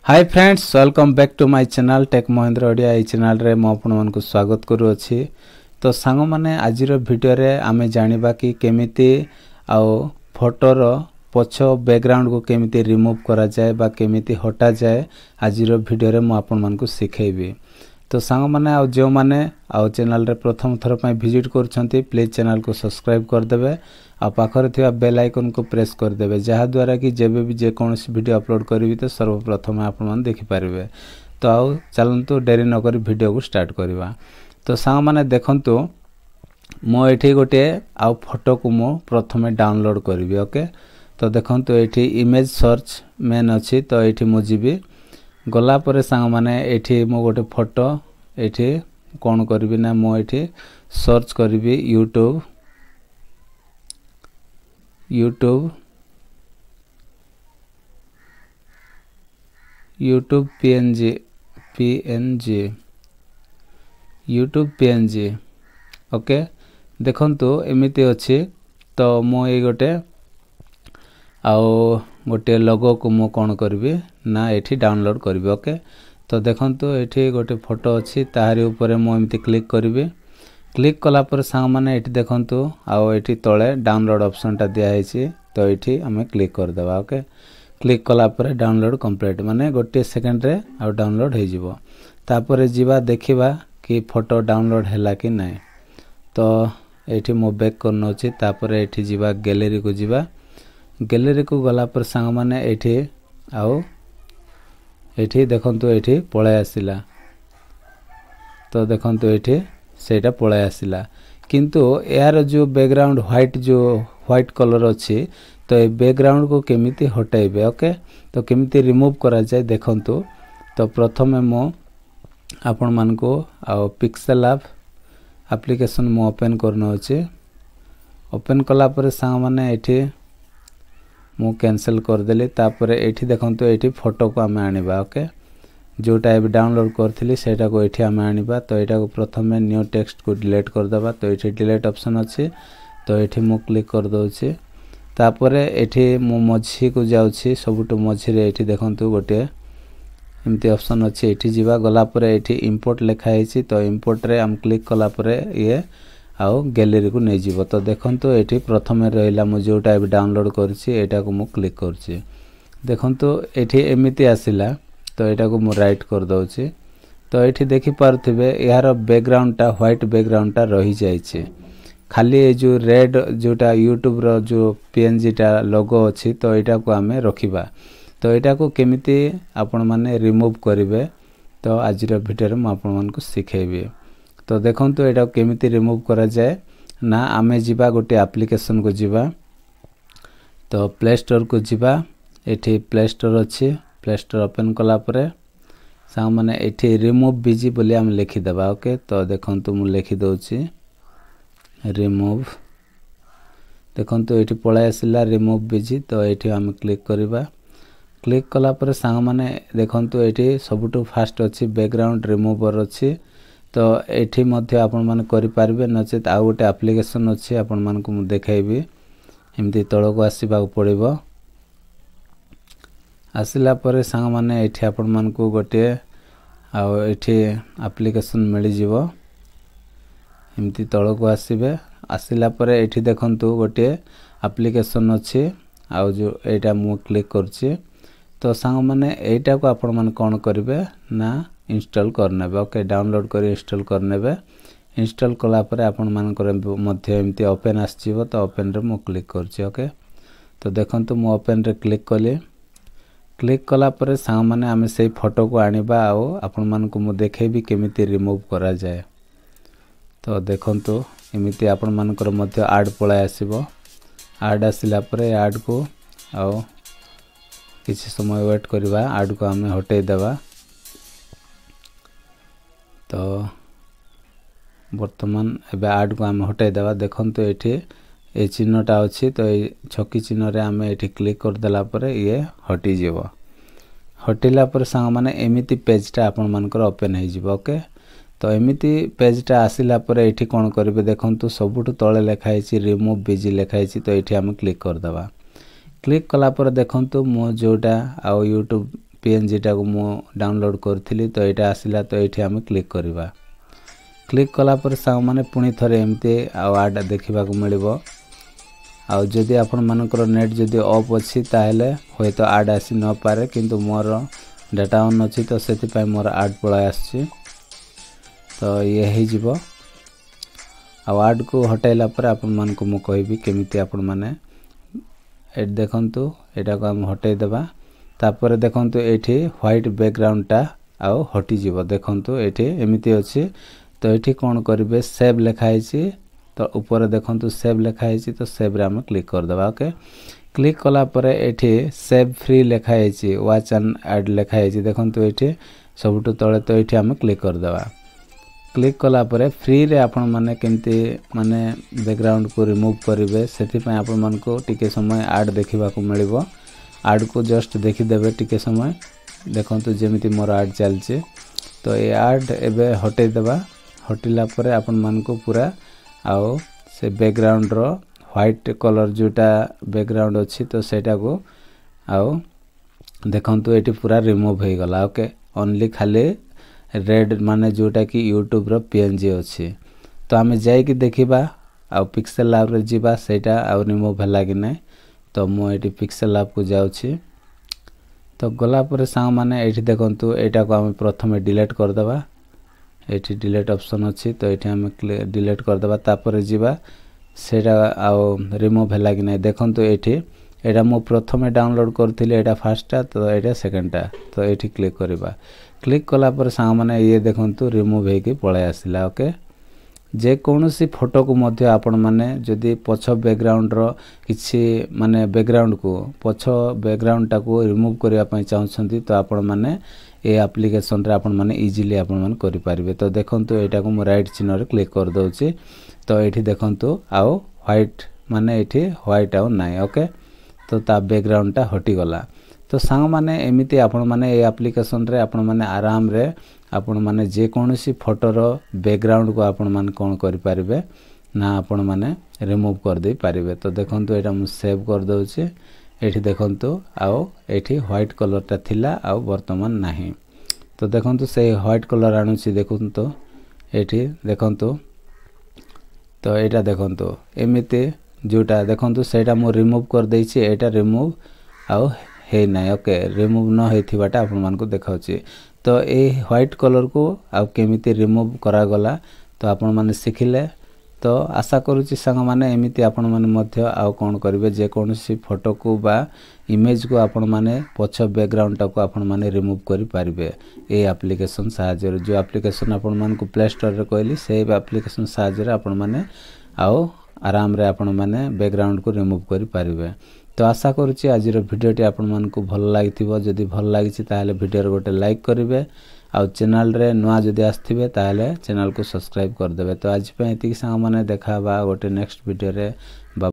Hi friends welcome back to my channel tech Mahendra Odia. ये channel रे मो आपण मानकु स्वागत करू अछि। तो सांग माने आजिर वीडियो रे आमे जानिबा कि केमिति आउ फोटोर पछो बैकग्राउंड को केमिति रिमूव करा जाए बा केमिति हटा जाए आजिर वीडियो रे मो आपण मानकु सिखेबी। तो सांग माने आउ जो माने आउ चैनल रे प्रथम थर पय विजिट करछंती प्लीज चैनल को सब्सक्राइब कर देबे आ पाखरे थिबा बेल आइकन को प्रेस कर देबे जहा द्वारा कि जेबे भी जे कोनोसी वीडियो अपलोड करबी तो सर्वप्रथम आपण मन देखि पारिबे। तो आउ चलंतु देरी न करी वीडियो को स्टार्ट करबा। तो सांग माने देखंतु मो एठी गोटे आउ फोटो को मो प्रथमे डाउनलोड करबी। ओके तो देखंतु एठी इमेज सर्च मेन अछि। तो एठी मो जिबी गला परे सांग माने एठी मो गोटे फोटो एठी कोन करबी ना मो एठी सर्च करबी YouTube PNG ओके देखंतु एमिति अछि। तो मो ए गोटे गोटे लोगो को मो कोन करबी ना एठी डाउनलोड करबी। ओके तो देखंतु एठी गोटे फोटो अछि ताहारी ऊपर मो एमिति क्लिक करबी। क्लिक कला पर सांग माने एठी देखंतु आउ एठी तळे डाउनलोड ऑप्शन ता दिया हैछि। तो एठी हमें क्लिक कर देबा। ओके क्लिक कला पर डाउनलोड कंप्लीट माने गोटे सेकंड रे आउ डाउनलोड हे जिवो। तापर जिबा देखिबा कि फोटो डाउनलोड हैला कि नै। तो एठी मो बैक करनो अछि। तापर एठी जिबा गैलरी को जिबा गैलरी को गला पर सांग माने एठी आउ एठी देखंतु एठी पळे आसिला। तो देखंतु एठी सेटा पळे आसिला किंतु यार जो बैकग्राउंड व्हाइट कलर अछि। तो ए बैकग्राउंड को केमिति हटाइबे। ओके तो केमिति रिमूव करा जाय देखंतु। तो प्रथमे मो आपण मान को आ पिक्सेल ऐप एप्लीकेशन मो ओपन करनो अछि। ओपन कला पर सांग माने एठी मो कैंसिल कर देली। तापर एठी देखंतु एठी फोटो को हमें आनिबा। ओके जो टाइप डाउनलोड करथिली सेटा को एठी हमें आनिबा। तो एटा को प्रथमे न्यू टेक्स्ट को डिलीट कर दबा। तो एठी डिलीट ऑप्शन अछि। तो एठी मो क्लिक कर दोछि। तापर एठी मो मझी को जाउछि सबटु मझी रे एठी देखंतु गोटे एमती ऑप्शन अछि। एठी जिबा गला पर एठी इंपोर्ट लिखा हैछि। तो इंपोर्ट रे हम क्लिक कला पर ये आउ गैलरी को नै जिवो। तो देखंतु एठी प्रथमे रहिला मो जो टाइप डाउनलोड करछि एटा को मो क्लिक करछि। देखंतु एठी एमिति आसिला। तो एटा को मो राइट कर दोछि। तो एठी देखि पारथिबे यार बैकग्राउंड ता व्हाइट बैकग्राउंड ता रहि जायछि। खाली ए जो रेड जोटा YouTube रो जो PNG ता लोगो अछि। तो एटा को हमें रखिबा। तो एटा को केमिति आपण माने रिमूव करिवे तो आजिर वीडियो रे म आपण मान को सिखेबी। तो देखंतु एटा केमिति रिमूव करा जाय ना आमे जिबा गोटे एप्लीकेशन को जिबा। तो प्ले स्टोर को जिबा एठी प्ले स्टोर अछि। प्ले स्टोर ओपन कला परे सांग माने एठी रिमूव बीजी बोली हम लिखि देबा। ओके तो देखंतु मु लिखि दोछि रिमूव। देखंतु एठी पळे आसिला रिमूव बीजी। तो एठी हम क्लिक करबा। क्लिक कला परे सांग माने देखंतु एठी सबटु फास्ट अछि बैकग्राउंड रिमूवर अछि। तो एठी मध्ये आपण माने करि पारबे नचेत आ गोटे एप्लीकेशन अछि आपण मान को मु देखाइबी। एमती तळ को आसीबा पड़िबो। आसिला परे सांग माने एठी आपण मान को गोटे आ एठी एप्लीकेशन मिलि जिवो। एमती तळ को आसीबे। आसिला परे एठी देखंतु गोटे एप्लीकेशन अछि आ जो एटा मु क्लिक करछि। तो सांग माने एटा को आपण मान कोन करिवे ना इंस्टॉल करनेबे। ओके डाउनलोड करी इंस्टॉल करनेबे। इंस्टॉल कला परे आपण मान कर मध्ये एमती ओपन आसीबो। तो ओपन रे मु क्लिक करछि। ओके तो देखंतु मु ओपन रे क्लिक कली। क्लिक कला परे सांग माने हमें सेही फोटो को आनिबा आ आपण मान को मु देखेबी केमिति रिमूव करा जाय। तो देखंतु एमिति आपण मान कर मध्ये ऐड पळे आसीबो। ऐड आसिला परे ऐड को आ किछि समय वेट करबा। ऐड को हमें हटाई देबा। तो वर्तमान एबे ऐड को हमें हटाई देबा। देखंतु एठी ए चिन्हटा अछि। तो ए छकी चिन्ह रे हमें एठी क्लिक कर देला परे ये हटि जिवो। हटिला पर सांग माने एमिति पेजटा आपण मानकर ओपन हे जिवो। ओके तो एमिति पेजटा आसिला पर एठी कोन करबे देखंतु सबुठु तळे लेखा हैछि रिमूव बीजी लेखा हैछि। तो एठी हम क्लिक कर दबा। क्लिक कला पर देखंतु मो जोटा आ YouTube PNG टा को मु डाउनलोड करथिली तो एटा आसिला तो एठी हम क्लिक करबा क्लिक कला पर सांग माने पुनी थरे एमते आड देखिबा को मिलिबो आ जदि आपण मानकर नेट जदि ऑफ अछि ताहेले होय तो आड आसी न पारे किंतु मोर डाटा ऑन अछि तो सेति पय मोर आड पळाय आछि तो ये हे जिवो आड को हटाइला पर आपण मान को मु कहबी केमिति आपण माने ए देखंतु एटा को हम हटाई देबा तापर देखंतु एठी व्हाइट बैकग्राउंड टा आ हटि जिवो देखंतु एठी एमिति अछि तो एठी कोन करबे सेव लिखा हैछि तो ऊपर देखंतु सेव लिखा हैछि तो सेव रे हम क्लिक कर देबा ओके क्लिक कला पर एठी सेव फ्री लिखा हैछि वॉच एंड ऐड लिखा हैछि देखंतु एठी सबटु तळे तो एठी हम क्लिक कर देबा क्लिक कला पर फ्री रे आपण माने केमती माने बैकग्राउंड को रिमूव करिवे सेति पय आपण मन को टिके समय ऐड देखिबा को मिलिबो ऐड को जस्ट देखि देबे टिके समय देखंतु जेमिति मोर ऐड चलछि तो ए ऐड एबे हटै देबा हटिला पर आपण मन को पूरा आउ से बैकग्राउंड रो व्हाइट कलर जोटा बैकग्राउंड अछि तो सेटा को आउ देखंतु एटी पूरा रिमूव हे गला ओके ओनली खाली रेड माने जोटा कि YouTube रो PNG अछि तो हमें जाई कि देखिबा आउ पिक्सेल लैब रे जिबा सेटा आउ रिमूव हला कि नै तो मो एटी पिक्सेल लैब को जाउ छी तो गला पर सांग माने एठी देखंतु एटा को हम प्रथमे डिलीट कर देबा एठी डिलीट ऑप्शन अछि तो एठी हम डिलीट कर देबा तापर जिबा सेटा आउ रिमूव हला कि नै देखंतु एठी एटा मो प्रथमे डाउनलोड करथिले एटा फर्स्ट तो एटा सेकंड तो एठी क्लिक करबा क्लिक कला पर सांग माने ये देखंतु रिमूव हे कि पळे आसिला ओके जे कोनोसी फोटो को मध्य आपण माने जदी पछ बैकग्राउंड रो किछि माने बैकग्राउंड को पछ बैकग्राउंड टा को रिमूव करिया पय चाहछंती तो आपण माने ए एप्लीकेशन रे आपण माने इजीली आपण माने करि पारिबे तो देखंतु एटा को मो राइट चिन्ह रे क्लिक कर दोछि तो एठी देखंतु आउ व्हाइट माने एठी व्हाइट आउ नाइ ओके तो ता बैकग्राउंड टा हटि गला तो सांग माने एमिति आपण माने ए एप्लीकेशन रे आपण माने आराम रे आपण माने जे कोनोसी फोटो रो बैकग्राउंड को आपण माने कोन करि पारिबे ना आपण माने रिमूव कर दे पारिबे तो देखंतु एटा मु सेव कर दोछि एठी देखंतु आउ एठी व्हाइट कलर ता थिला आउ वर्तमान नाही तो देखंतु से व्हाइट कलर आनुछि देखंतु एठी देखंतु तो एटा देखंतु एमिति जोटा देखंतु सेटा मु रिमूव कर दैछि एटा रिमूव आउ हे नाही ओके रिमूव न हेथिबाटा आपण मान को देखाउछि तो ए व्हाइट कलर को आउ केमिति रिमूव करा गला तो आपण माने सिखिले तो आशा करूछि संग माने एमिति आपण माने मध्य आउ कोन करिवे जे कोनोसी फोटो को बा इमेज को आपण माने पछ बैकग्राउंड टा को आपण माने रिमूव करि पारिबे ए एप्लीकेशन साहाय्य जो एप्लीकेशन आपण मान को प्ले स्टोर रे कहली से एप्लीकेशन साहाय्य आपण माने आउ आराम रे आपण माने बैकग्राउंड को रिमूव करि पारिबे तो आशा करूछि आज रो वीडियो टी आपण मान को भल लागिथिबो जदी भल लागिछि ताहाले वीडियो रे गोटे लाइक करिवे आ चैनल रे नुआ जदी आस्थिबे ताहाले चैनल को सब्सक्राइब कर देबे तो आज पे एति संग माने देखाबा गोटे नेक्स्ट वीडियो रे।